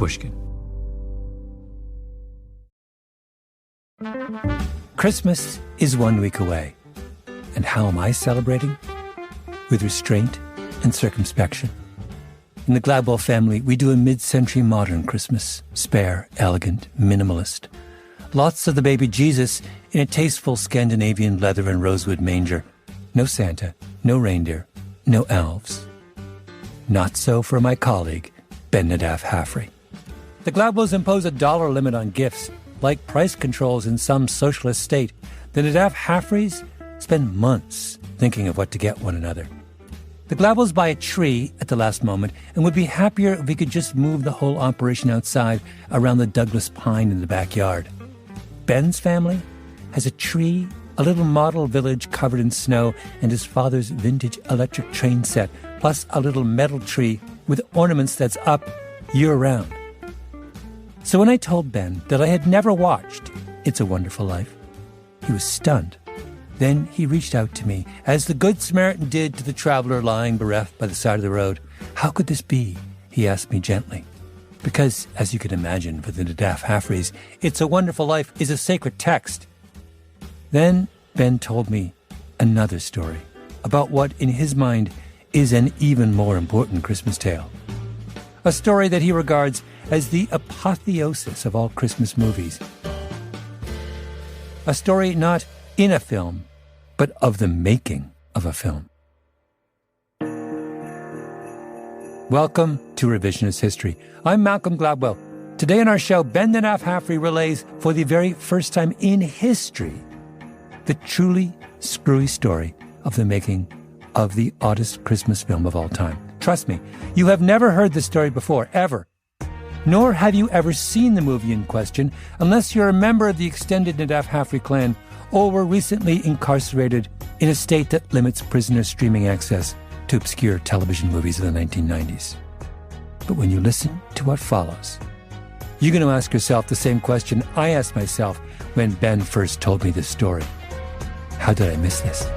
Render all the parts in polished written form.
Pushkin. Christmas is 1 week away. And how am I celebrating? With restraint and circumspection. In the Gladwell family, we do a mid-century modern Christmas. Spare, elegant, minimalist. Lots of the baby Jesus in a tasteful Scandinavian leather and rosewood manger. No Santa, no reindeer, no elves. Not so for my colleague, Ben Nadaf Haffrey. The Gladwells impose a dollar limit on gifts. Like price controls in some socialist state, the Nadaf Haffreys spend months thinking of what to get one another. The Gladwells buy a tree at the last moment and would be happier if we could just move the whole operation outside around the Douglas pine in the backyard. Ben's family has a tree, a little model village covered in snow, and his father's vintage electric train set, plus a little metal tree with ornaments that's up year-round. So when I told Ben that I had never watched It's a Wonderful Life, he was stunned. Then he reached out to me, as the Good Samaritan did to the traveler lying bereft by the side of the road. How could this be? He asked me gently. Because, as you can imagine, for the Nadaf Haffreys, It's a Wonderful Life is a sacred text. Then Ben told me another story about what, in his mind, is an even more important Christmas tale. A story that he regards as the apotheosis of all Christmas movies. A story not in a film, but of the making of a film. Welcome to Revisionist History. I'm Malcolm Gladwell. Today on our show, Ben Nadaf Haffrey relays for the very first time in history the truly screwy story of the making of the oddest Christmas film of all time. Trust me, you have never heard this story before, ever. Nor have you ever seen the movie in question, unless you're a member of the extended Nadaf Haffrey clan or were recently incarcerated in a state that limits prisoner streaming access to obscure television movies of the 1990s. But when you listen to what follows, you're going to ask yourself the same question I asked myself when Ben first told me this story. How did I miss this?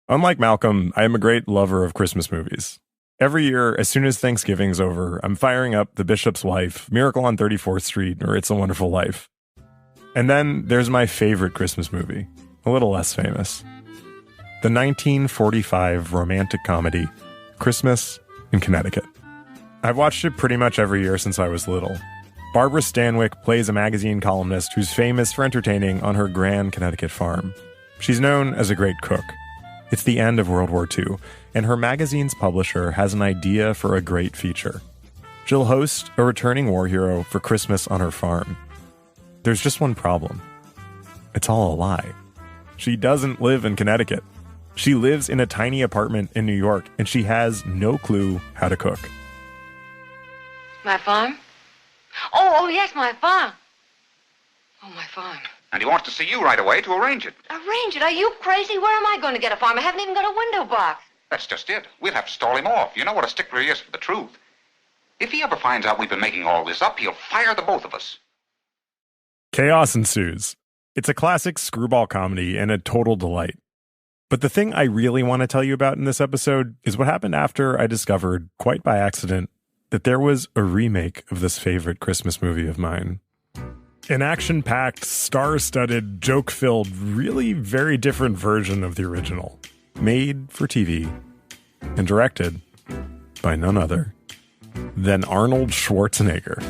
Unlike Malcolm, I am a great lover of Christmas movies. Every year, as soon as Thanksgiving's over, I'm firing up The Bishop's Wife, Miracle on 34th Street, or It's a Wonderful Life. And then there's my favorite Christmas movie, a little less famous. The 1945 romantic comedy, Christmas in Connecticut. I've watched it pretty much every year since I was little. Barbara Stanwyck plays a magazine columnist who's famous for entertaining on her grand Connecticut farm. She's known as a great cook. It's the end of World War II, and her magazine's publisher has an idea for a great feature. She'll host a returning war hero for Christmas on her farm. There's just one problem. It's all a lie. She doesn't live in Connecticut. She lives in a tiny apartment in New York, and she has no clue how to cook. My farm? Oh, yes, my farm. Oh, my farm. And he wants to see you right away to arrange it. Arrange it? Are you crazy? Where am I going to get a farm? I haven't even got a window box. That's just it. We'll have to stall him off. You know what a stickler he is for the truth. If he ever finds out we've been making all this up, he'll fire the both of us. Chaos ensues. It's a classic screwball comedy and a total delight. But the thing I really want to tell you about in this episode is what happened after I discovered, quite by accident, that there was a remake of this favorite Christmas movie of mine. An action-packed, star-studded, joke-filled, really very different version of the original. Made for TV and directed by none other than Arnold Schwarzenegger.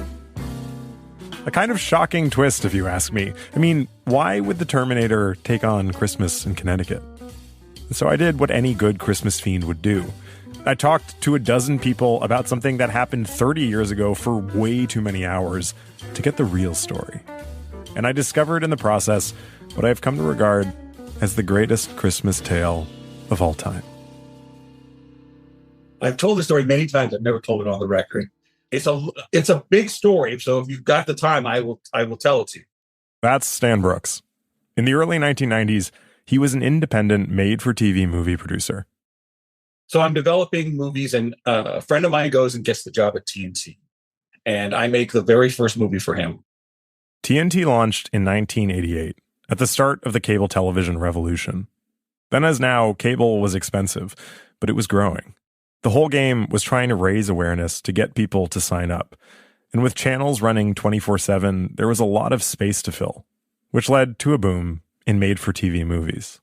A kind of shocking twist, if you ask me. I mean, why would the Terminator take on Christmas in Connecticut? So I did what any good Christmas fiend would do. I talked to a dozen people about something that happened 30 years ago for way too many hours to get the real story. And I discovered in the process what I've come to regard as the greatest Christmas tale of all time. I've told the story many times. I've never told it on the record. It's a big story, so if you've got the time, I will tell it to you. That's Stan Brooks. In the early 1990s, he was an independent made-for-TV movie producer. So I'm developing movies, and a friend of mine goes and gets the job at TNT. And I make the very first movie for him. TNT launched in 1988, at the start of the cable television revolution. Then as now, cable was expensive, but it was growing. The whole game was trying to raise awareness to get people to sign up. And with channels running 24/7, there was a lot of space to fill, which led to a boom in made-for-TV movies.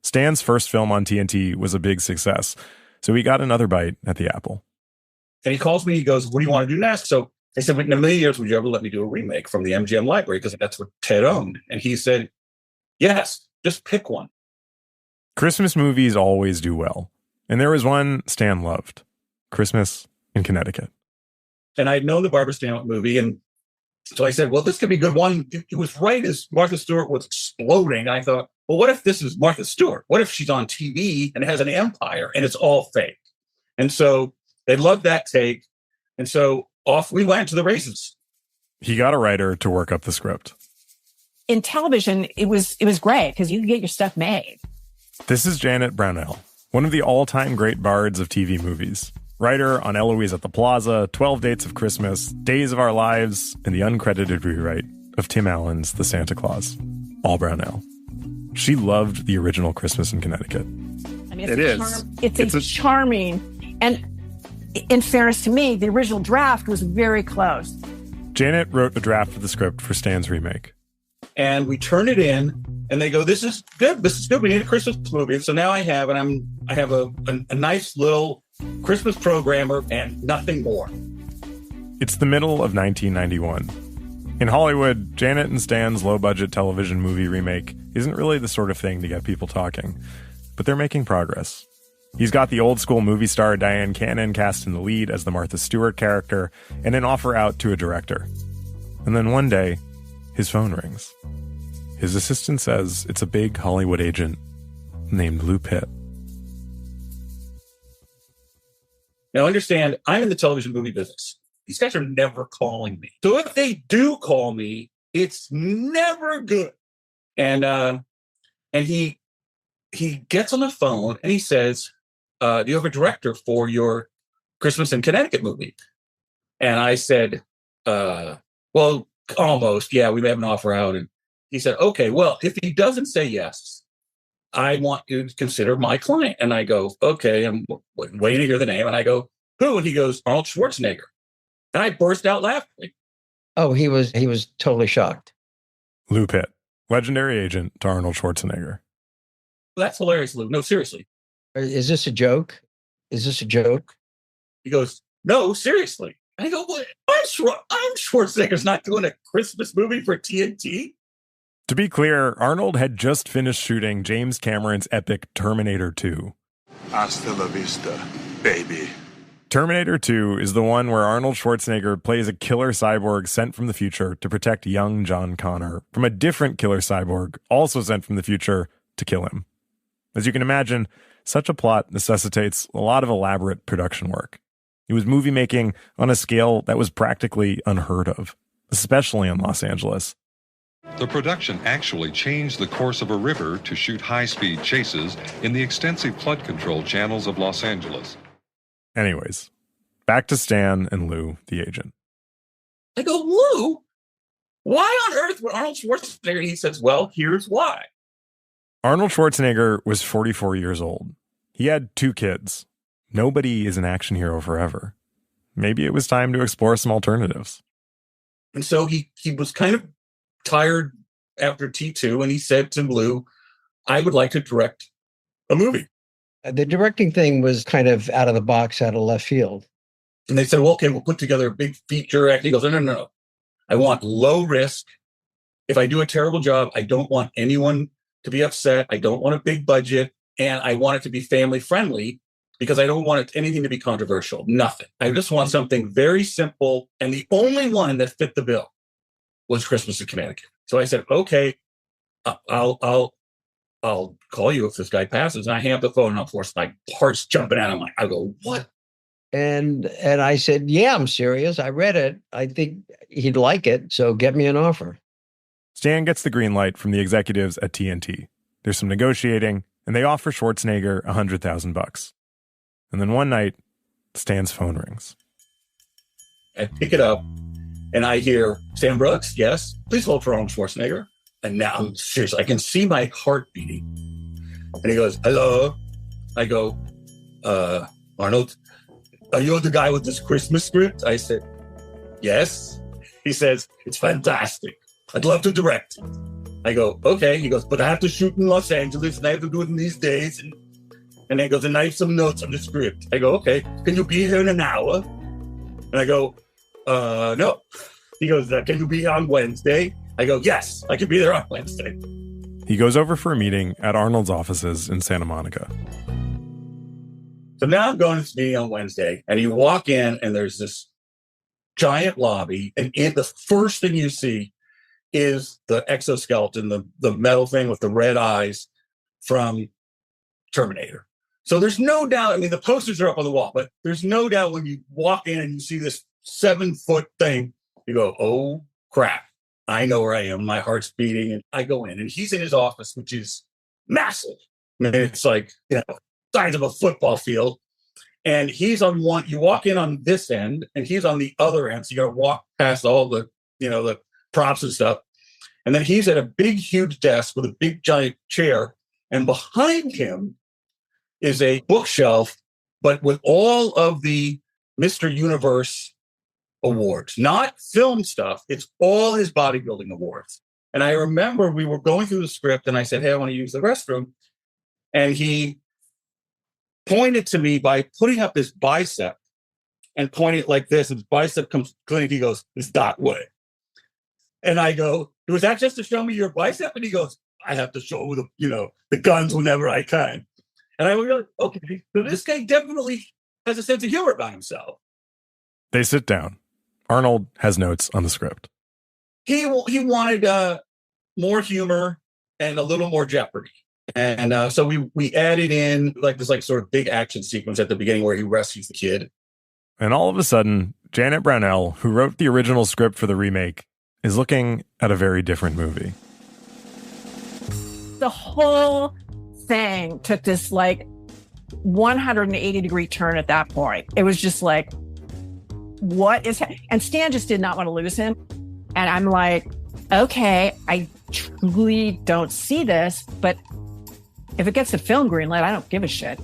Stan's first film on TNT was a big success, so he got another bite at the apple. And he calls me, he goes, what do you want to do next? So I said, in a million years, would you ever let me do a remake from the MGM library? Because that's what Ted owned. And he said, yes, just pick one. Christmas movies always do well. And there was one Stan loved, Christmas in Connecticut. And I'd known the Barbara Stanwyck movie. And so I said, well, this could be a good one. It was right as Martha Stewart was exploding. I thought, well, what if this is Martha Stewart? What if she's on TV and has an empire and it's all fake? And so they loved that take. And so off we went to the races. He got a writer to work up the script. In television, it was great because you could get your stuff made. This is Janet Brownell, one of the all-time great bards of TV movies. Writer on Eloise at the Plaza, 12 Dates of Christmas, Days of Our Lives, and the uncredited rewrite of Tim Allen's The Santa Claus. All Brownell. She loved the original Christmas in Connecticut. I mean, it's charming. And in fairness to me, the original draft was very close. Janet wrote the draft of the script for Stan's remake. And we turn it in, and they go, this is good. This is good. We need a Christmas movie. So now I have a nice little Christmas programmer and nothing more. It's the middle of 1991. In Hollywood, Janet and Stan's low-budget television movie remake isn't really the sort of thing to get people talking. But they're making progress. He's got the old-school movie star Diane Cannon cast in the lead as the Martha Stewart character, and an offer out to a director. And then one day, his phone rings. His assistant says it's a big Hollywood agent named Lou Pitt. Now understand, I'm in the television movie business. These guys are never calling me. So if they do call me, it's never good. And he gets on the phone and he says, do you have a director for your Christmas in Connecticut movie? And I said, well, almost. Yeah, we may have an offer out. And he said, okay, well, if he doesn't say yes, I want you to consider my client. And I go, okay, I'm waiting to hear the name. And I go, who? And he goes, Arnold Schwarzenegger. And I burst out laughing. Oh, he was totally shocked. Lou Pitt, legendary agent to Arnold Schwarzenegger. Well, that's hilarious, Lou. No, seriously. Is this a joke? Is this a joke? He goes, no, seriously. And I go, what? I'm Schwarzenegger's not doing a Christmas movie for TNT. To be clear, Arnold had just finished shooting James Cameron's epic Terminator 2. Hasta La Vista, baby. Terminator 2 is the one where Arnold Schwarzenegger plays a killer cyborg sent from the future to protect young John Connor from a different killer cyborg also sent from the future to kill him. As you can imagine, such a plot necessitates a lot of elaborate production work. It was movie making on a scale that was practically unheard of, especially in Los Angeles. The production actually changed the course of a river to shoot high-speed chases in the extensive flood control channels of Los Angeles. Anyways, back to Stan and Lou, the agent. I go, Lou, why on earth would Arnold Schwarzenegger? And he says, well, here's why. Arnold Schwarzenegger was 44 years old. He had 2 kids. Nobody is an action hero forever. Maybe it was time to explore some alternatives. And so he was kind of tired after T2, and he said to Lou, I would like to direct a movie. The directing thing was kind of out of the box, out of left field. And they said, well, okay, we'll put together a big feature act. He goes, no. I want low risk. If I do a terrible job, I don't want anyone to be upset. I don't want a big budget. And I want it to be family friendly because I don't want anything to be controversial. Nothing. I just want something very simple. And the only one that fit the bill was Christmas in Connecticut. So I said, okay, I'll call you if this guy passes. And I hang up the phone, and of course my heart's jumping out. I go, what? And I said, yeah, I'm serious. I read it. I think he'd like it. So get me an offer. Stan gets the green light from the executives at TNT. There's some negotiating, and they offer Schwarzenegger $100,000. And then one night, Stan's phone rings. I pick it up, and I hear, Stan Brooks, yes, please hold for Arnold Schwarzenegger. And now, seriously, I can see my heart beating. And he goes, hello. I go, Arnold, are you the guy with this Christmas script? I said, yes. He says, it's fantastic. I'd love to direct it. I go, okay. He goes, but I have to shoot in Los Angeles and I have to do it in these days. And then he goes, and I have some notes on the script. I go, okay. Can you be here in an hour? And I go, no. He goes, can you be here on Wednesday? I go, yes, I can be there on Wednesday. He goes over for a meeting at Arnold's offices in Santa Monica. So now I'm going to this meeting on Wednesday, and you walk in, and there's this giant lobby, and the first thing you see is the exoskeleton, the metal thing with the red eyes from Terminator. So there's no doubt, I mean, the posters are up on the wall, but there's no doubt when you walk in and you see this 7-foot thing, you go, oh, crap. I know where I am. My heart's beating. And I go in, and he's in his office, which is massive. I mean, it's like, size of a football field. And he's on one, you walk in on this end, and he's on the other end. So you got to walk past all the, the props and stuff. And then he's at a big, huge desk with a big, giant chair. And behind him is a bookshelf, but with all of the Mr. Universe awards, not film stuff. It's all his bodybuilding awards. And I remember we were going through the script, and I said, hey, I want to use the restroom. And he pointed to me by putting up his bicep and pointing it like this. And his bicep comes clean. He goes, it's that way. And I go, was that just to show me your bicep? And he goes, I have to show the guns whenever I can. And I was like, okay, so this guy definitely has a sense of humor about himself. They sit down. Arnold has notes on the script. He wanted more humor and a little more jeopardy. And so we added in this sort of big action sequence at the beginning where he rescues the kid. And all of a sudden, Janet Brownell, who wrote the original script for the remake, is looking at a very different movie. The whole thing took this 180-degree turn at that point. It was just like, what is and Stan just did not want to lose him. And I'm like, okay, I truly don't see this, but if it gets a film green light, I don't give a shit.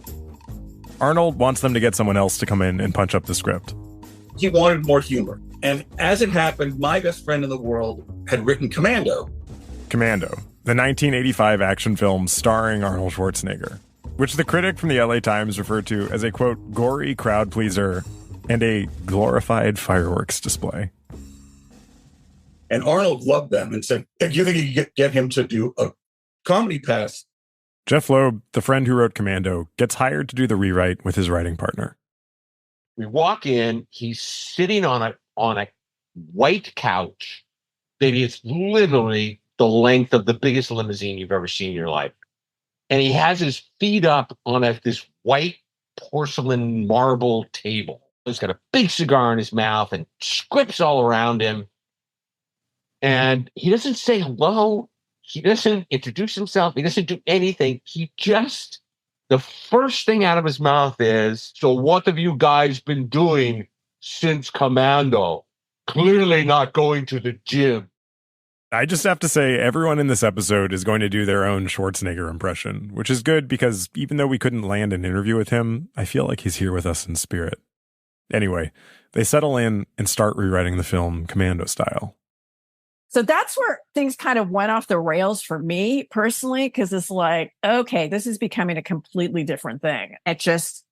Arnold wants them to get someone else to come in and punch up the script. He wanted more humor. And as it happened, my best friend in the world had written Commando. Commando, the 1985 action film starring Arnold Schwarzenegger, which the critic from the LA Times referred to as a, quote, gory crowd pleaser and a glorified fireworks display. And Arnold loved them and said, do you think you could get him to do a comedy pass? Jeff Loeb, the friend who wrote Commando, gets hired to do the rewrite with his writing partner. We walk in, he's sitting on a white couch that is literally the length of the biggest limousine you've ever seen in your life. And he has his feet up on this white porcelain marble table. He's got a big cigar in his mouth and scripts all around him. And he doesn't say hello. He doesn't introduce himself. He doesn't do anything. The first thing out of his mouth is, so what have you guys been doing since Commando? Clearly not going to the gym. I just have to say, everyone in this episode is going to do their own Schwarzenegger impression, which is good because even though we couldn't land an interview with him, I feel like he's here with us in spirit. Anyway, they settle in and start rewriting the film Commando style. So that's where things kind of went off the rails for me personally, because it's like, okay, this is becoming a completely different thing. It just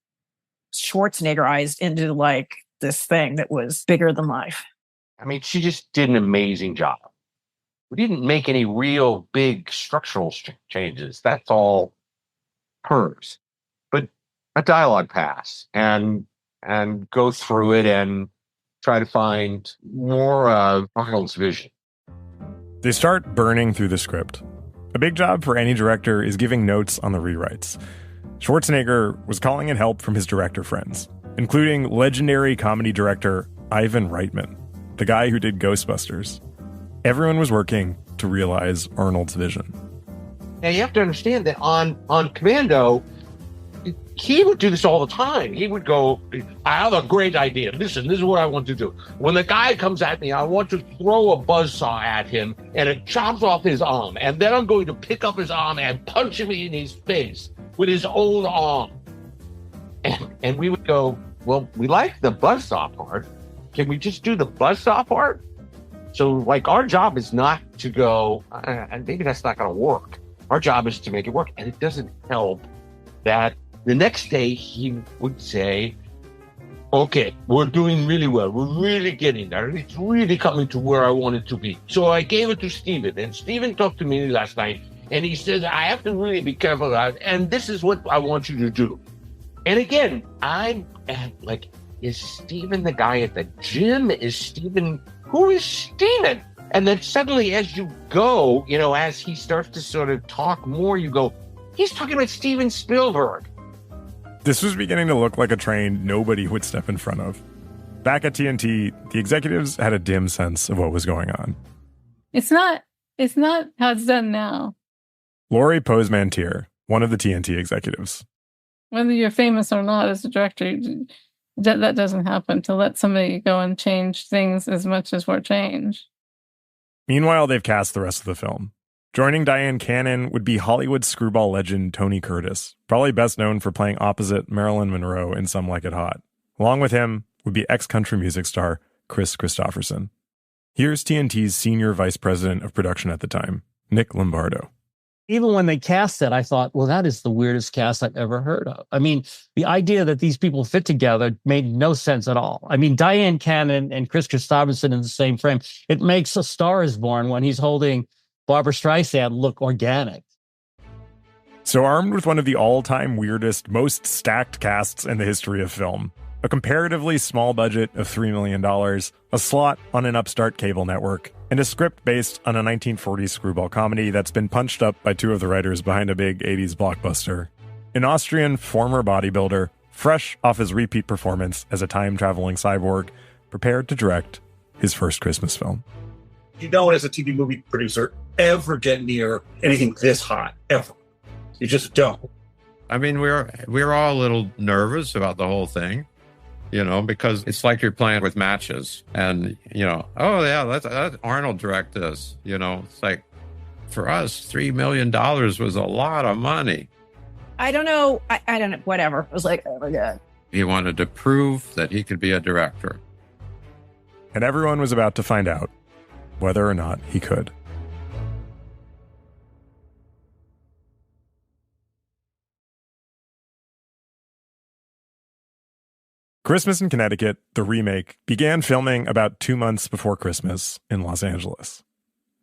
Schwarzeneggerized into this thing that was bigger than life. I mean, she just did an amazing job. We didn't make any real big structural changes. That's all hers. But a dialogue pass and go through it and try to find more of Arnold's vision. They start burning through the script. A big job for any director is giving notes on the rewrites. Schwarzenegger was calling in help from his director friends, including legendary comedy director Ivan Reitman, the guy who did Ghostbusters. Everyone was working to realize Arnold's vision. Now, you have to understand that on Commando, he would do this all the time. He would go, I have a great idea. Listen, this is what I want to do. When the guy comes at me, I want to throw a buzzsaw at him and it chops off his arm. And then I'm going to pick up his arm and punch him in his face with his own arm. And we would go, well, we like the buzzsaw part. Can we just do the buzzsaw part? So, like, our job is not to go, maybe that's not going to work. Our job is to make it work. And it doesn't help that the next day he would say, okay, we're doing really well. We're really getting there. It's really coming to where I want it to be. So I gave it to Stephen. And Stephen talked to me last night. And he says, I have to really be careful about it. And this is what I want you to do. And again, I'm like, is Stephen the guy at the gym? Is Stephen, who is Stephen? And then suddenly as you go, you know, as he starts to sort of talk more, you go, he's talking about Steven Spielberg. This was beginning to look like a train nobody would step in front of. Back at TNT, the executives had a dim sense of what was going on. It's not how it's done now. Laurie Poseman-Tier, one of the TNT executives. Whether you're famous or not as a director, that doesn't happen, to let somebody go and change things as much as we're changed. Meanwhile, they've cast the rest of the film. Joining Diane Cannon would be Hollywood screwball legend Tony Curtis, probably best known for playing opposite Marilyn Monroe in Some Like It Hot. Along with him would be ex-country music star Chris Christopherson. Here's TNT's senior vice president of production at the time, Nick Lombardo. Even when they cast it, I thought, well, that is the weirdest cast I've ever heard of. I mean, the idea that these people fit together made no sense at all. I mean, Diane Cannon and Chris Christopherson in the same frame. It makes A Star Is Born when he's holding Barbra Streisand look organic. So armed with one of the all-time weirdest, most stacked casts in the history of film, a comparatively small budget of $3 million, a slot on an upstart cable network, and a script based on a 1940s screwball comedy that's been punched up by two of the writers behind a big 80s blockbuster. An Austrian former bodybuilder, fresh off his repeat performance as a time-traveling cyborg, prepared to direct his first Christmas film. You don't, as a TV movie producer, ever get near anything this hot, ever. You just don't. I mean, we're all a little nervous about the whole thing, you know, because it's like you're playing with matches and, you know, oh, yeah, let Arnold direct this. You know, it's like, for us, $3 million was a lot of money. I don't know. I don't know. Whatever. It was like, oh my God. He wanted to prove that he could be a director. And everyone was about to find out whether or not he could. Christmas in Connecticut, the remake, began filming about 2 months before Christmas in Los Angeles.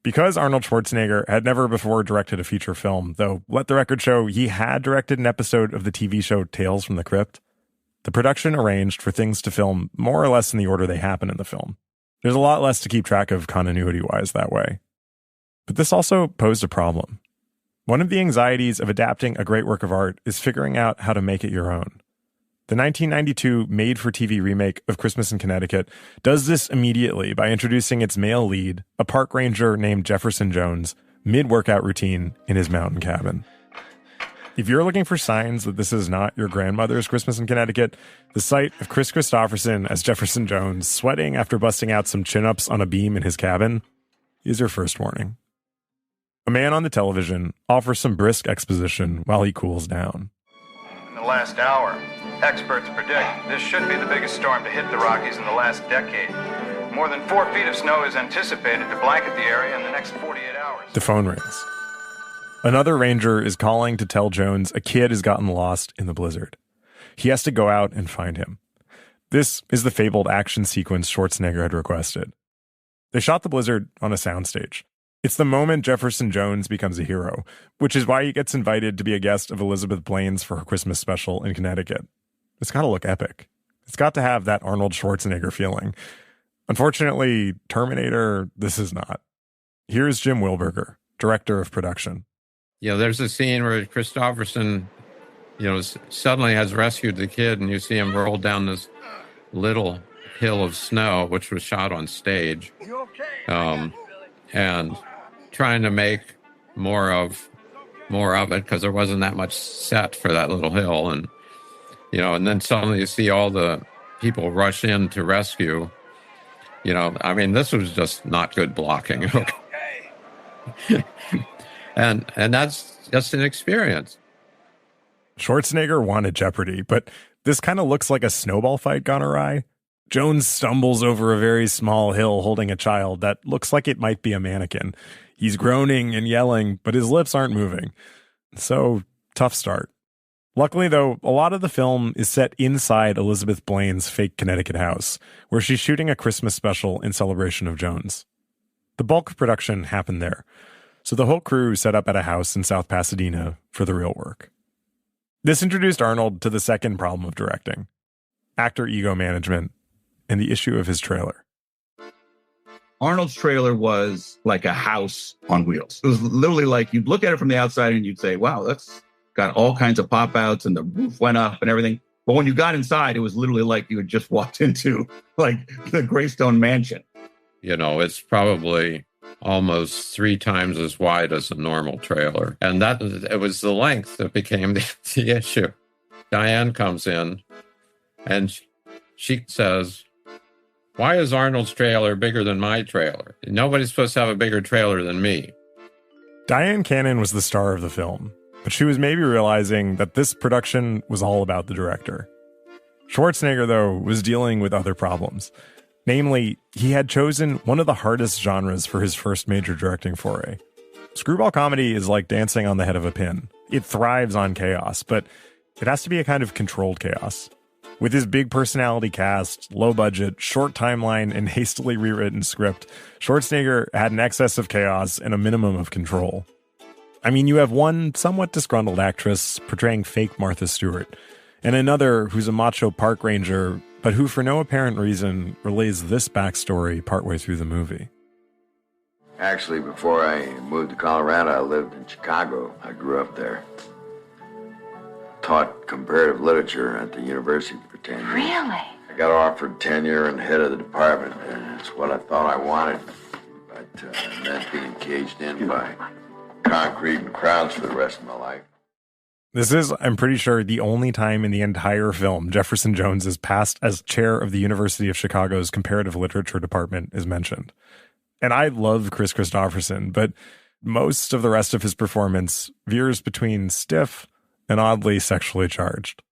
Because Arnold Schwarzenegger had never before directed a feature film, though let the record show he had directed an episode of the TV show Tales from the Crypt, the production arranged for things to film more or less in the order they happen in the film. There's a lot less to keep track of continuity-wise that way. But this also posed a problem. One of the anxieties of adapting a great work of art is figuring out how to make it your own. The 1992 made-for-TV remake of Christmas in Connecticut does this immediately by introducing its male lead, a park ranger named Jefferson Jones, mid-workout routine in his mountain cabin. If you're looking for signs that this is not your grandmother's Christmas in Connecticut, the sight of Chris Christopherson as Jefferson Jones sweating after busting out some chin-ups on a beam in his cabin is your first warning. A man on the television offers some brisk exposition while he cools down. In the last hour, experts predict this should be the biggest storm to hit the Rockies in the last decade. More than 4 feet of snow is anticipated to blanket the area in the next 48 hours. The phone rings. Another ranger is calling to tell Jones a kid has gotten lost in the blizzard. He has to go out and find him. This is the fabled action sequence Schwarzenegger had requested. They shot the blizzard on a soundstage. It's the moment Jefferson Jones becomes a hero, which is why he gets invited to be a guest of Elizabeth Blaine's for her Christmas special in Connecticut. It's got to look epic. It's got to have that Arnold Schwarzenegger feeling. Unfortunately, Terminator, this is not. Here's Jim Wilberger, director of production. You know, there's a scene where Christopherson, you know, suddenly has rescued the kid, and you see him roll down this little hill of snow, which was shot on stage. And trying to make more of it because there wasn't that much set for that little hill. And you know, and then suddenly you see all the people rush in to rescue. You know, I mean, this was just not good blocking. and that's just an experience. Schwarzenegger wanted Jeopardy, but this kind of looks like a snowball fight gone awry. Jones stumbles over a very small hill holding a child that looks like it might be a mannequin. He's groaning and yelling, but his lips aren't moving. So, tough start. Luckily, though, a lot of the film is set inside Elizabeth Blaine's fake Connecticut house, where she's shooting a Christmas special in celebration of Jones. The bulk of production happened there, so the whole crew set up at a house in South Pasadena for the real work. This introduced Arnold to the second problem of directing: actor ego management and the issue of his trailer. Arnold's trailer was like a house on wheels. It was literally like you'd look at it from the outside and you'd say, wow, that's got all kinds of pop outs and the roof went up and everything. But when you got inside, it was literally like you had just walked into like the Greystone Mansion. You know, it's probably almost 3 times as wide as a normal trailer. And that it was the length that became the issue. Diane comes in and she says, "Why is Arnold's trailer bigger than my trailer? Nobody's supposed to have a bigger trailer than me." Diane Cannon was the star of the film, but she was maybe realizing that this production was all about the director. Schwarzenegger, though, was dealing with other problems. Namely, he had chosen one of the hardest genres for his first major directing foray. Screwball comedy is like dancing on the head of a pin. It thrives on chaos, but it has to be a kind of controlled chaos. With his big personality cast, low budget, short timeline, and hastily rewritten script, Schwarzenegger had an excess of chaos and a minimum of control. I mean, you have one somewhat disgruntled actress portraying fake Martha Stewart, and another who's a macho park ranger, but who for no apparent reason relays this backstory partway through the movie. Actually, before I moved to Colorado, I lived in Chicago. I grew up there. Taught comparative literature at the university for 10 years. Really? I got offered tenure and head of the department, and it's what I thought I wanted. But it meant being caged in by concrete and crowds for the rest of my life. This is, I'm pretty sure, the only time in the entire film Jefferson Jones is passed as chair of the University of Chicago's comparative literature department is mentioned. And I love Chris Christopherson, but most of the rest of his performance veers between stiff and oddly sexually charged.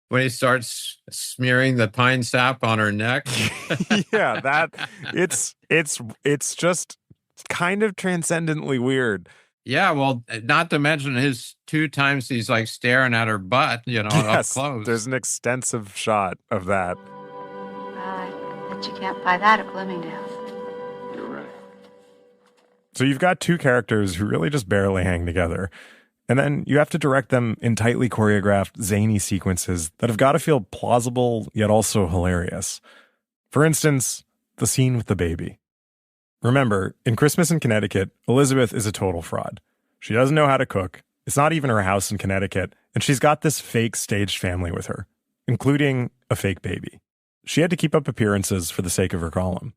When he starts smearing the pine sap on her neck. Yeah, it's just kind of transcendently weird. Yeah, well, not to mention his 2 times he's like staring at her butt, you know, up close. There's an extensive shot of that. I bet you can't buy that at Bloomingdale's. You're right. So you've got 2 characters who really just barely hang together. And then you have to direct them in tightly choreographed, zany sequences that have got to feel plausible, yet also hilarious. For instance, the scene with the baby. Remember, in Christmas in Connecticut, Elizabeth is a total fraud. She doesn't know how to cook. It's not even her house in Connecticut. And she's got this fake staged family with her, including a fake baby. She had to keep up appearances for the sake of her column.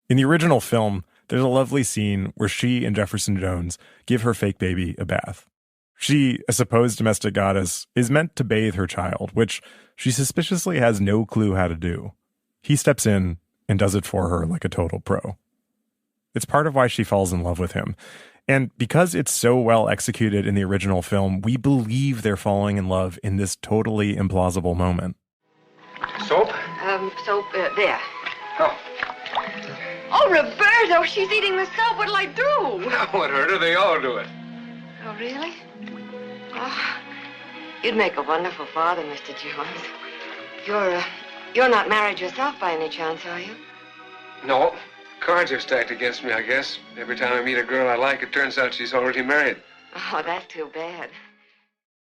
In the original film, there's a lovely scene where she and Jefferson Jones give her fake baby a bath. She, a supposed domestic goddess, is meant to bathe her child, which she suspiciously has no clue how to do. He steps in and does it for her like a total pro. It's part of why she falls in love with him. And because it's so well executed in the original film, we believe they're falling in love in this totally implausible moment. Soap? Soap, there. Oh. Oh, Roberto, she's eating the soap. What'll I do? What hurt her? They all do it. Oh, really? Oh, you'd make a wonderful father, Mr. Jones. You're not married yourself by any chance, are you? No. Cards are stacked against me, I guess. Every time I meet a girl I like, it turns out she's already married. Oh, that's too bad.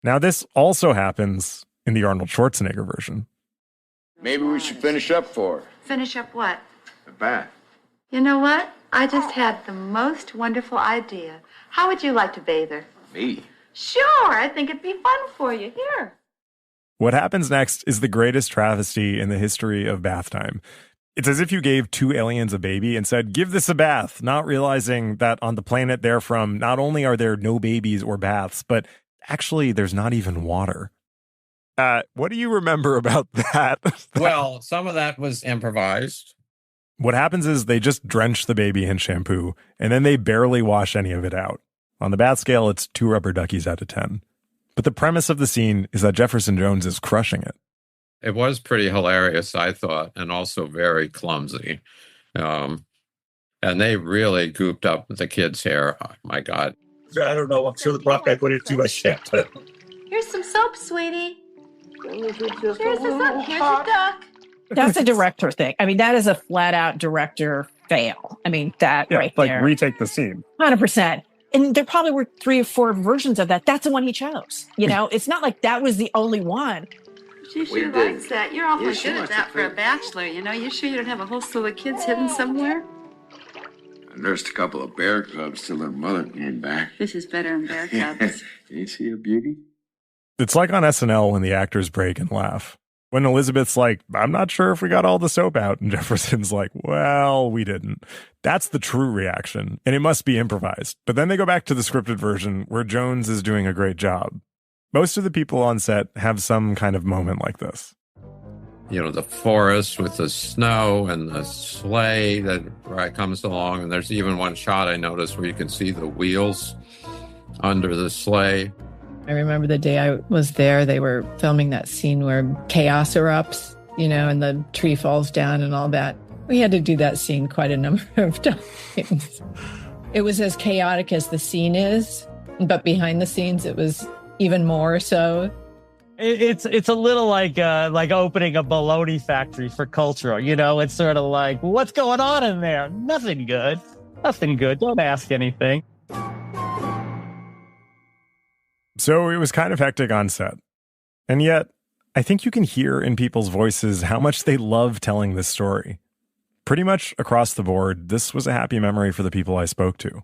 Now, this also happens in the Arnold Schwarzenegger version. Maybe we should finish up for her. Finish up what? The bath. You know what? I just had the most wonderful idea. How would you like to bathe her? Me? Sure, I think it'd be fun for you. Here. What happens next is the greatest travesty in the history of bath time. It's as if you gave 2 aliens a baby and said, give this a bath, not realizing that on the planet they're from, not only are there no babies or baths, but actually there's not even water. What do you remember about that? Well, some of that was improvised. What happens is they just drench the baby in shampoo, and then they barely wash any of it out. On the bad scale, it's 2 rubber duckies out of 10. But the premise of the scene is that Jefferson Jones is crushing it. It was pretty hilarious, I thought, and also very clumsy. And they really gooped up the kid's hair. Oh, my God. I don't know. I'm sure the prop guy put it too much shampoo. Here's some soap, sweetie. Here's the soap. Here's your duck. That's a director thing. I mean, that is a flat out director fail. I mean, that right there. Retake the scene. 100%. And there probably were 3 or 4 versions of that. That's the one he chose. You know, it's not like that was the only one. She sure likes that. You're awfully good at that for a bachelor. You know, you sure you don't have a whole slew of kids hidden somewhere? I nursed a couple of bear cubs till their mother came back. This is better than bear cubs. Can you see a beauty? It's like on SNL when the actors break and laugh. When Elizabeth's like, I'm not sure if we got all the soap out. And Jefferson's like, well, we didn't. That's the true reaction. And it must be improvised. But then they go back to the scripted version where Jones is doing a great job. Most of the people on set have some kind of moment like this. You know, the forest with the snow and the sleigh that comes along. And there's even one shot I noticed where you can see the wheels under the sleigh. I remember the day I was there, they were filming that scene where chaos erupts, you know, and the tree falls down and all that. We had to do that scene quite a number of times. It was as chaotic as the scene is, but behind the scenes, it was even more so. It's a little like opening a bologna factory for culture. You know, it's sort of like, what's going on in there? Nothing good. Nothing good. Don't ask anything. So it was kind of hectic on set. And yet, I think you can hear in people's voices how much they love telling this story. Pretty much across the board, this was a happy memory for the people I spoke to.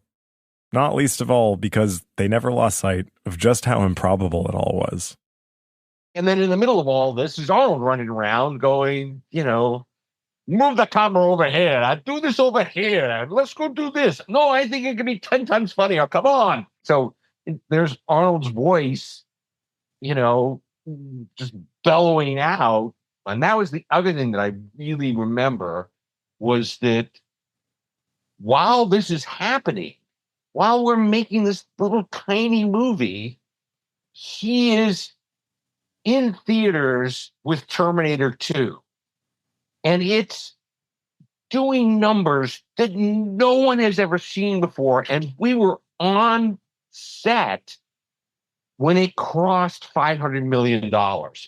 Not least of all because they never lost sight of just how improbable it all was. And then in the middle of all this is Arnold running around going, you know, move the camera over here. I do this over here. Let's go do this. No, I think it could be 10 times funnier. Come on. So there's Arnold's voice, you know, just bellowing out. And that was the other thing that I really remember was that while this is happening, while we're making this little tiny movie, he is in theaters with Terminator 2. And it's doing numbers that no one has ever seen before. And we were on set when it crossed $500 million.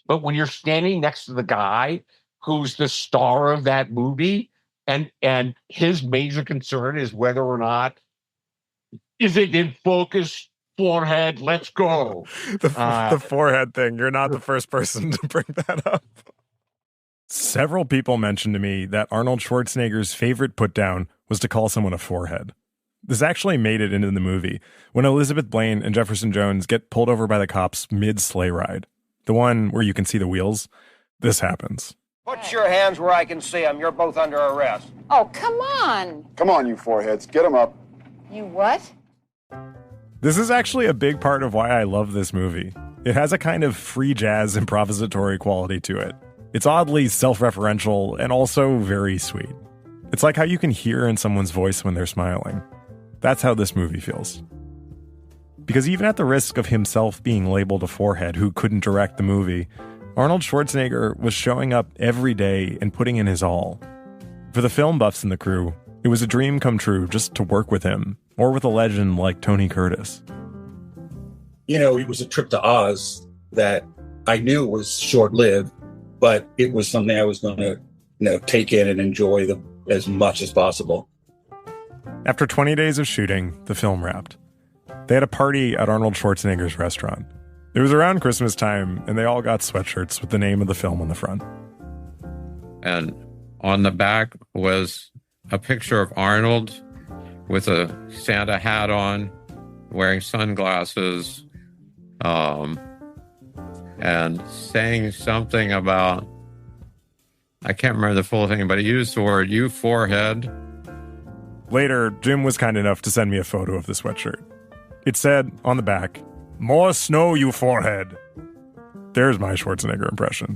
But when you're standing next to the guy who's the star of that movie, and his major concern is whether or not, is it in focus, forehead, let's go. The forehead thing, you're not the first person to bring that up. Several people mentioned to me that Arnold Schwarzenegger's favorite put-down was to call someone a forehead. This actually made it into the movie when Elizabeth Blaine and Jefferson Jones get pulled over by the cops mid-sleigh ride. The one where you can see the wheels. This happens. Put your hands where I can see them. You're both under arrest. Oh, come on. Come on, you foreheads. Get them up. You what? This is actually a big part of why I love this movie. It has a kind of free jazz improvisatory quality to it. It's oddly self-referential and also very sweet. It's like how you can hear in someone's voice when they're smiling. That's how this movie feels. Because even at the risk of himself being labeled a forehead who couldn't direct the movie, Arnold Schwarzenegger was showing up every day and putting in his all. For the film buffs in the crew, it was a dream come true just to work with him, or with a legend like Tony Curtis. You know, it was a trip to Oz that I knew was short-lived, but it was something I was going to, take in and enjoy as much as possible. After 20 days of shooting, the film wrapped. They had a party at Arnold Schwarzenegger's restaurant. It was around Christmas time, and they all got sweatshirts with the name of the film on the front. And on the back was a picture of Arnold with a Santa hat on, wearing sunglasses, and saying something about, I can't remember the full thing, but he used the word, you forehead. Later, Jim was kind enough to send me a photo of the sweatshirt. It said, on the back, more snow, you forehead. There's my Schwarzenegger impression.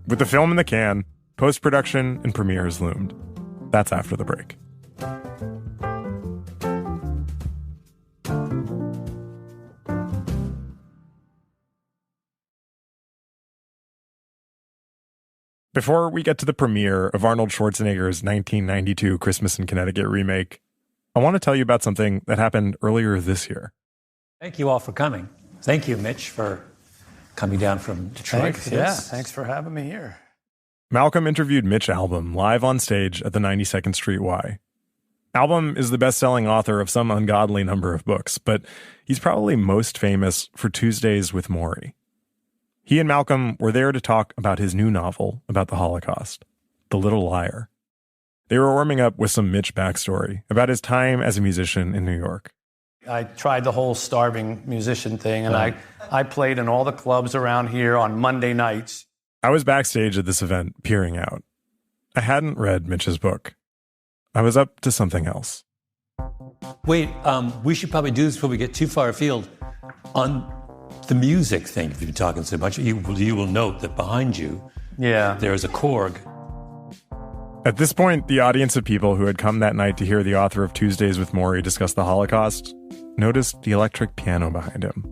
With the film in the can, post-production and premiere has loomed. That's after the break. Before we get to the premiere of Arnold Schwarzenegger's 1992 Christmas in Connecticut remake, I want to tell you about something that happened earlier this year. Thank you all for coming. Thank you, Mitch, for coming down from Detroit. Thanks for having me here. Malcolm interviewed Mitch Albom live on stage at the 92nd Street Y. Albom is the best-selling author of some ungodly number of books, but he's probably most famous for Tuesdays with Morrie. He and Malcolm were there to talk about his new novel about the Holocaust, The Little Liar. They were warming up with some Mitch backstory about his time as a musician in New York. I tried the whole starving musician thing, and I played in all the clubs around here on Monday nights. I was backstage at this event, peering out. I hadn't read Mitch's book. I was up to something else. Wait, we should probably do this before we get too far afield. On the music thing, if you've been talking so much, you will note that behind you, there is a Korg. At this point, the audience of people who had come that night to hear the author of Tuesdays with Morrie discuss the Holocaust noticed the electric piano behind him.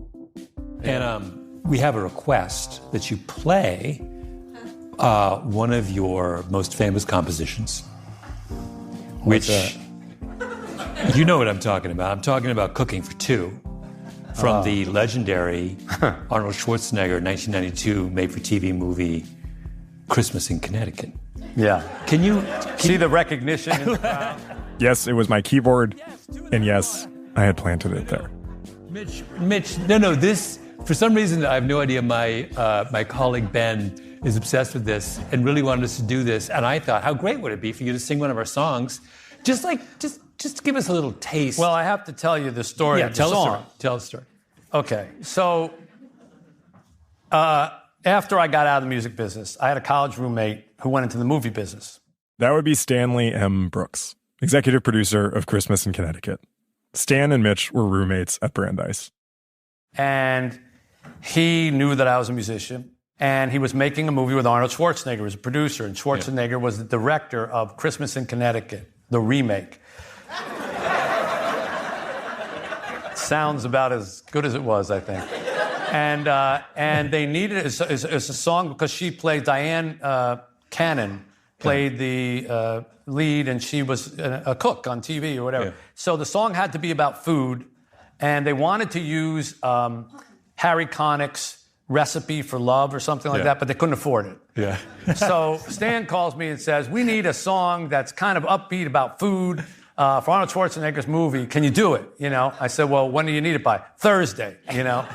And we have a request that you play one of your most famous compositions. Which, you know what I'm talking about. I'm talking about Cooking for Two from the legendary Arnold Schwarzenegger 1992 made-for-TV movie Christmas in Connecticut. Yeah. Can you see the recognition in the crowd? Yes, it was my keyboard, and yes, I had planted it there. Mitch, no, this, for some reason, I have no idea, my colleague Ben is obsessed with this and really wanted us to do this, and I thought, how great would it be for you to sing one of our songs? Just to give us a little taste. Well, I have to tell you the story of the song. Tell the story. Okay, so after I got out of the music business, I had a college roommate who went into the movie business. That would be Stanley M. Brooks, executive producer of Christmas in Connecticut. Stan and Mitch were roommates at Brandeis. And he knew that I was a musician, and he was making a movie with Arnold Schwarzenegger as a producer, and Schwarzenegger was the director of Christmas in Connecticut, the remake. Sounds about as good as it was, I think. And they needed it's a song because she played Diane Cannon played the lead, and she was a cook on TV or whatever. Yeah. So the song had to be about food, and they wanted to use Harry Connick's Recipe for Love or something like that, but they couldn't afford it. Yeah. So Stan calls me and says, we need a song that's kind of upbeat about food for Arnold Schwarzenegger's movie. Can you do it? You know, I said, well, when do you need it by? Thursday, you know.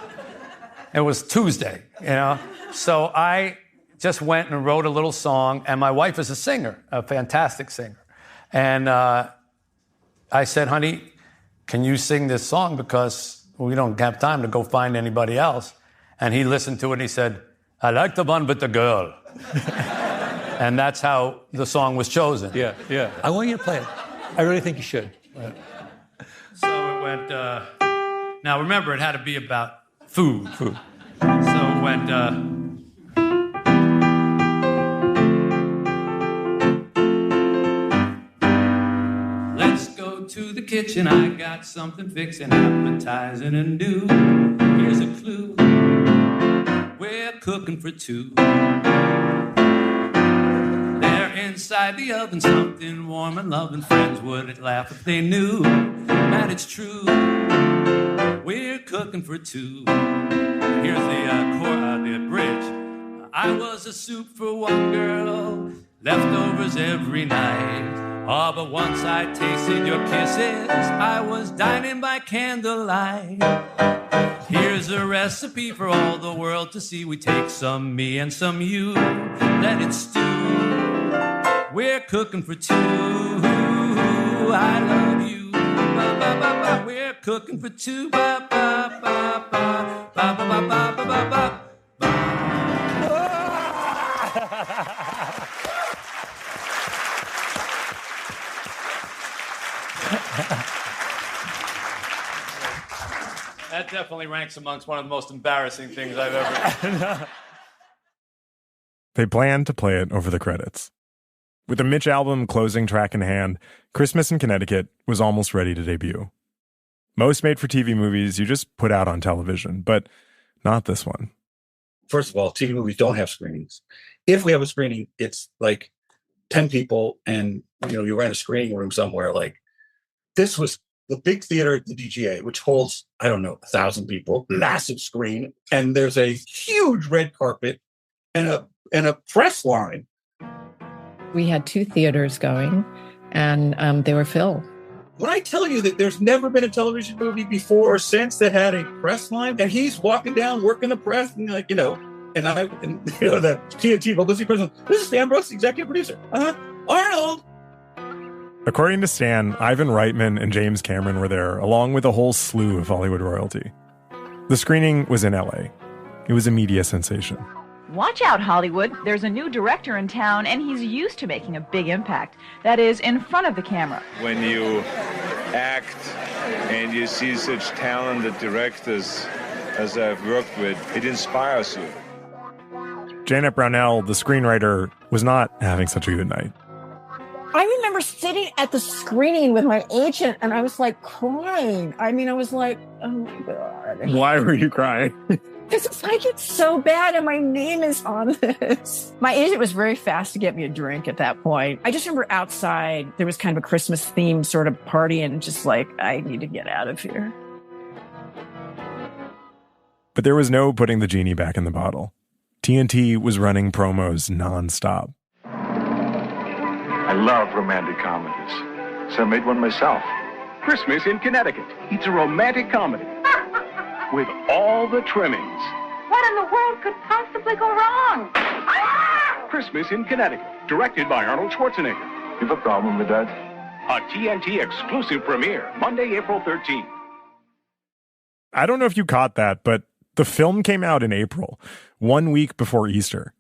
It was Tuesday, you know. So I just went and wrote a little song, and my wife is a singer, a fantastic singer. And I said, honey, can you sing this song because we don't have time to go find anybody else? And he listened to it and he said, I like the one with the girl. And that's how the song was chosen. Yeah, yeah. I want you to play it. I really think you should. So it went, now remember, it had to be about food. So it went, let's go to the kitchen, I got something fixing, appetizing and new. Here's a clue, we're cooking for two. They're inside the oven, something warm and loving. Friends would laugh if they knew that it's true. We're cooking for two. Here's the bridge. I was a soup for one girl, leftovers every night. Oh, but once I tasted your kisses, I was dining by candlelight. Here's a recipe for all the world to see. We take some me and some you, let it stew. We're cooking for two. I love you. Ba, ba, ba, ba. We're cooking for two. Ba, ba, ba, ba. Ba, ba, ba, ba, ba, ba, ba. That definitely ranks amongst one of the most embarrassing things I've ever. They planned to play it over the credits. With the Mitch album closing track in hand, Christmas in Connecticut was almost ready to debut. Most made-for-TV movies you just put out on television, but not this one. First of all, TV movies don't have screenings. If we have a screening, it's like 10 people and, you rent a screening room somewhere. Like, this was the big theater at the DGA, which holds, 1,000 people, massive screen. And there's a huge red carpet and a press line. We had 2 theaters going, and they were filled. When I tell you that there's never been a television movie before or since that had a press line, and he's walking down, working the press, and the TNT publicity person, this is Stan Brooks, executive producer. Arnold! According to Stan, Ivan Reitman and James Cameron were there, along with a whole slew of Hollywood royalty. The screening was in LA. It was a media sensation. Watch out, Hollywood. There's a new director in town, and he's used to making a big impact. That is, in front of the camera. When you act and you see such talented directors as I've worked with, it inspires you. Janet Brownell, the screenwriter, was not having such a good night. I remember sitting at the screening with my agent, and I was like crying. I was like, oh my God. Why were you crying? Because it's like, it's so bad and my name is on this. My agent was very fast to get me a drink at that point. I just remember outside, there was kind of a Christmas themed sort of party and just like, I need to get out of here. But there was no putting the genie back in the bottle. TNT was running promos nonstop. I love romantic comedies, so I made one myself. Christmas in Connecticut. It's a romantic comedy with all the trimmings. What in the world could possibly go wrong? Christmas in Connecticut, directed by Arnold Schwarzenegger. You have a problem with that? A TNT exclusive premiere, Monday, April 13th. I don't know if you caught that, but the film came out in April, 1 week before Easter.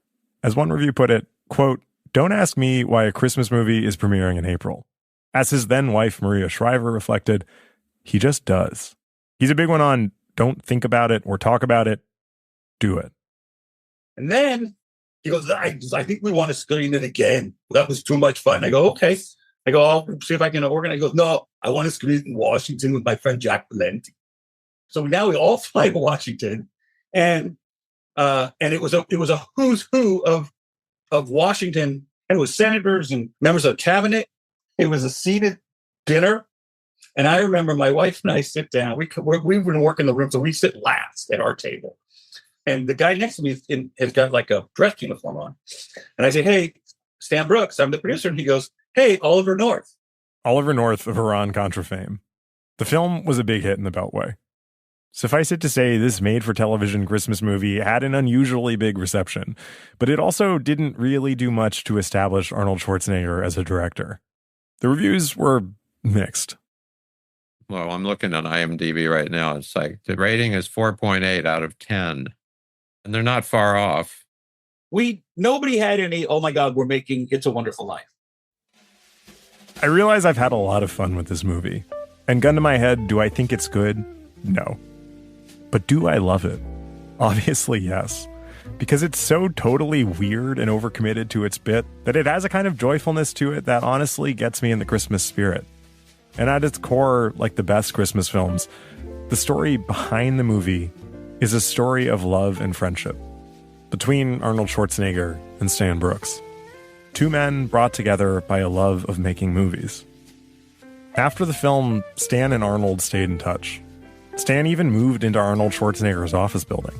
As one review put it, quote, "Don't ask me why a Christmas movie is premiering in April." As his then-wife Maria Shriver reflected, he just does. He's a big one on don't think about it or talk about it, do it. And then he goes, I think we want to screen it again. That was too much fun. I go, okay. I go, I'll see if I can organize. He goes, no, I want to screen it in Washington with my friend Jack Valenti. So now we all fly to Washington, and it was a who's who of Washington, and it was senators and members of the cabinet. It was a seated dinner, and I remember my wife and I sit down. We've been working the room, so we sit last at our table, and the guy next to me has got like a dress uniform on, and I say, "Hey, Stan Brooks, I'm the producer," and he goes, "Hey, Oliver North." Oliver North of Iran-Contra fame. The film was a big hit in the Beltway. Suffice it to say, this made-for-television Christmas movie had an unusually big reception, but it also didn't really do much to establish Arnold Schwarzenegger as a director. The reviews were mixed. Well, I'm looking at IMDb right now. It's like the rating is 4.8 out of 10, and they're not far off. Nobody had any, oh my God, we're making It's a Wonderful Life. I realize I've had a lot of fun with this movie. And gun to my head, do I think it's good? No. But do I love it? Obviously, yes. Because it's so totally weird and overcommitted to its bit that it has a kind of joyfulness to it that honestly gets me in the Christmas spirit. And at its core, like the best Christmas films, the story behind the movie is a story of love and friendship between Arnold Schwarzenegger and Stan Brooks. Two men brought together by a love of making movies. After the film, Stan and Arnold stayed in touch. Stan even moved into Arnold Schwarzenegger's office building.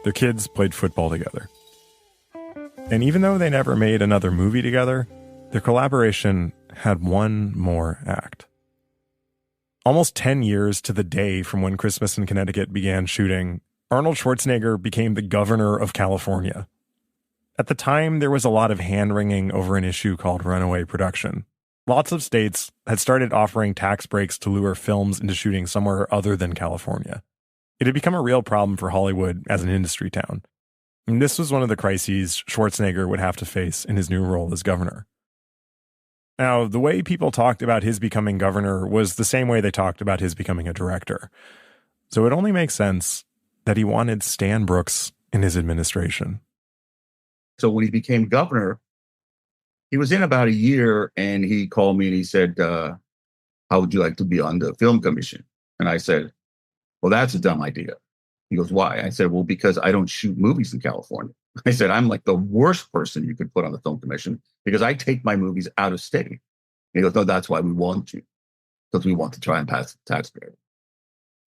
Their kids played football together. And even though they never made another movie together, their collaboration had one more act. Almost 10 years to the day from when Christmas in Connecticut began shooting, Arnold Schwarzenegger became the governor of California. At the time, there was a lot of hand-wringing over an issue called runaway production. Lots of states had started offering tax breaks to lure films into shooting somewhere other than California. It had become a real problem for Hollywood as an industry town. And this was one of the crises Schwarzenegger would have to face in his new role as governor. Now, the way people talked about his becoming governor was the same way they talked about his becoming a director. So it only makes sense that he wanted Stan Brooks in his administration. So when he became governor, he was in about a year, and he called me and he said, how would you like to be on the film commission? And I said, well, that's a dumb idea. He goes, why? I said, well, because I don't shoot movies in California. I said, I'm like the worst person you could put on the film commission because I take my movies out of state. And he goes, no, that's why we want you, because we want to try and pass the tax credit.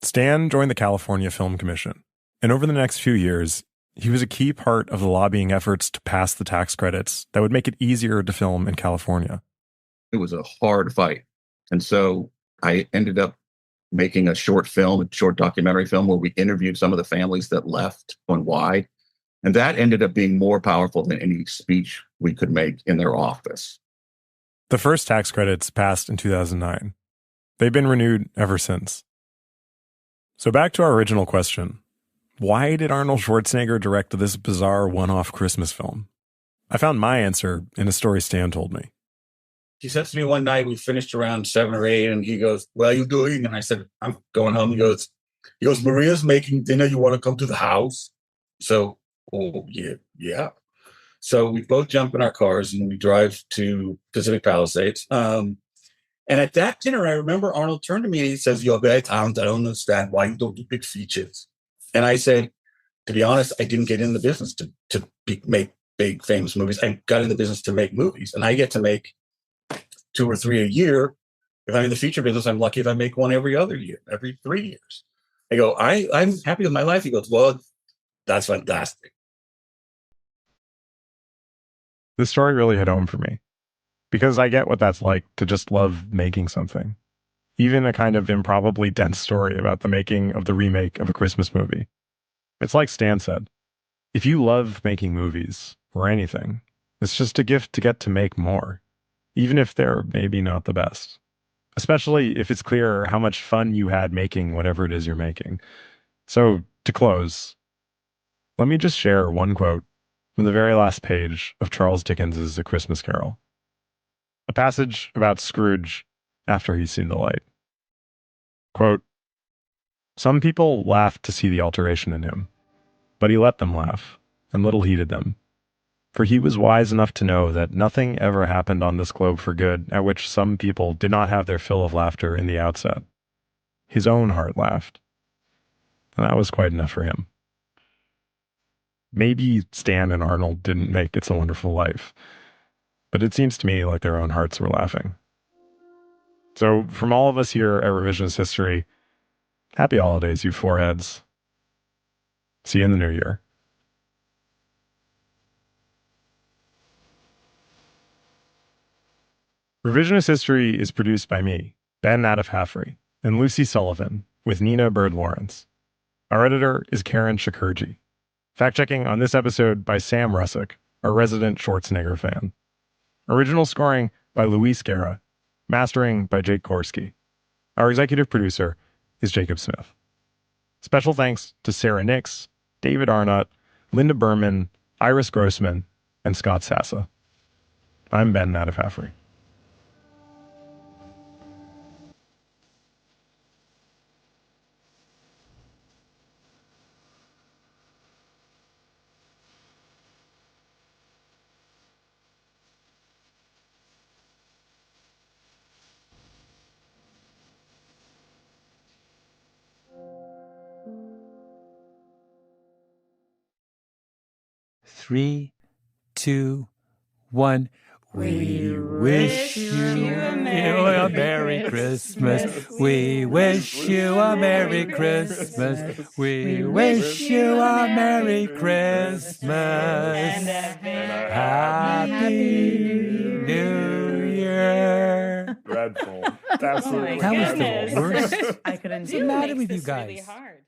Stan joined the California Film Commission, and over the next few years, he was a key part of the lobbying efforts to pass the tax credits that would make it easier to film in California. It was a hard fight. And so I ended up making a short documentary film where we interviewed some of the families that left on why. And that ended up being more powerful than any speech we could make in their office. The first tax credits passed in 2009. They've been renewed ever since. So back to our original question. Why did Arnold Schwarzenegger direct this bizarre one-off Christmas film? I found my answer in a story Stan told me. He said to me one night, we finished around 7 or 8, and he goes, what are you doing? And I said, I'm going home. He goes, Maria's making dinner. You want to come to the house? So, oh, yeah. So we both jump in our cars and we drive to Pacific Palisades. And at that dinner, I remember Arnold turned to me and he says, you're very talented. I don't understand why you don't do big features. And I said, to be honest, I didn't get in the business to make big, famous movies. I got in the business to make movies. And I get to make 2 or 3 a year. If I'm in the feature business, I'm lucky if I make one every other year, every 3 years. I go, I'm happy with my life. He goes, well, that's fantastic. This story really hit home for me because I get what that's like to just love making something. Even a kind of improbably dense story about the making of the remake of a Christmas movie. It's like Stan said, if you love making movies or anything, it's just a gift to get to make more, even if they're maybe not the best. Especially if it's clear how much fun you had making whatever it is you're making. So, to close, let me just share one quote from the very last page of Charles Dickens's A Christmas Carol. A passage about Scrooge after he's seen the light. Quote, some people laughed to see the alteration in him, but he let them laugh, and little heeded them. For he was wise enough to know that nothing ever happened on this globe for good at which some people did not have their fill of laughter in the outset. His own heart laughed, and that was quite enough for him. Maybe Stan and Arnold didn't make It's a Wonderful Life, but it seems to me like their own hearts were laughing. So from all of us here at Revisionist History, happy holidays, you foreheads. See you in the new year. Revisionist History is produced by me, Ben Nadif-Haffrey, and Lucy Sullivan, with Nina Bird-Lawrence. Our editor is Karen Shakurji. Fact-checking on this episode by Sam Russick, our resident Schwarzenegger fan. Original scoring by Luis Guerra. Mastering by Jake Korski. Our executive producer is Jacob Smith. Special thanks to Sarah Nix, David Arnott, Linda Berman, Iris Grossman, and Scott Sassa. I'm Ben Nadif-Haffrey. Three, 2, 1. We wish you a Merry Christmas. We wish you a Merry Christmas. We wish you a Merry Christmas. Happy New Year. Dreadful. Absolutely. That was the worst. I couldn't What's do the matter with you this guys? really hard.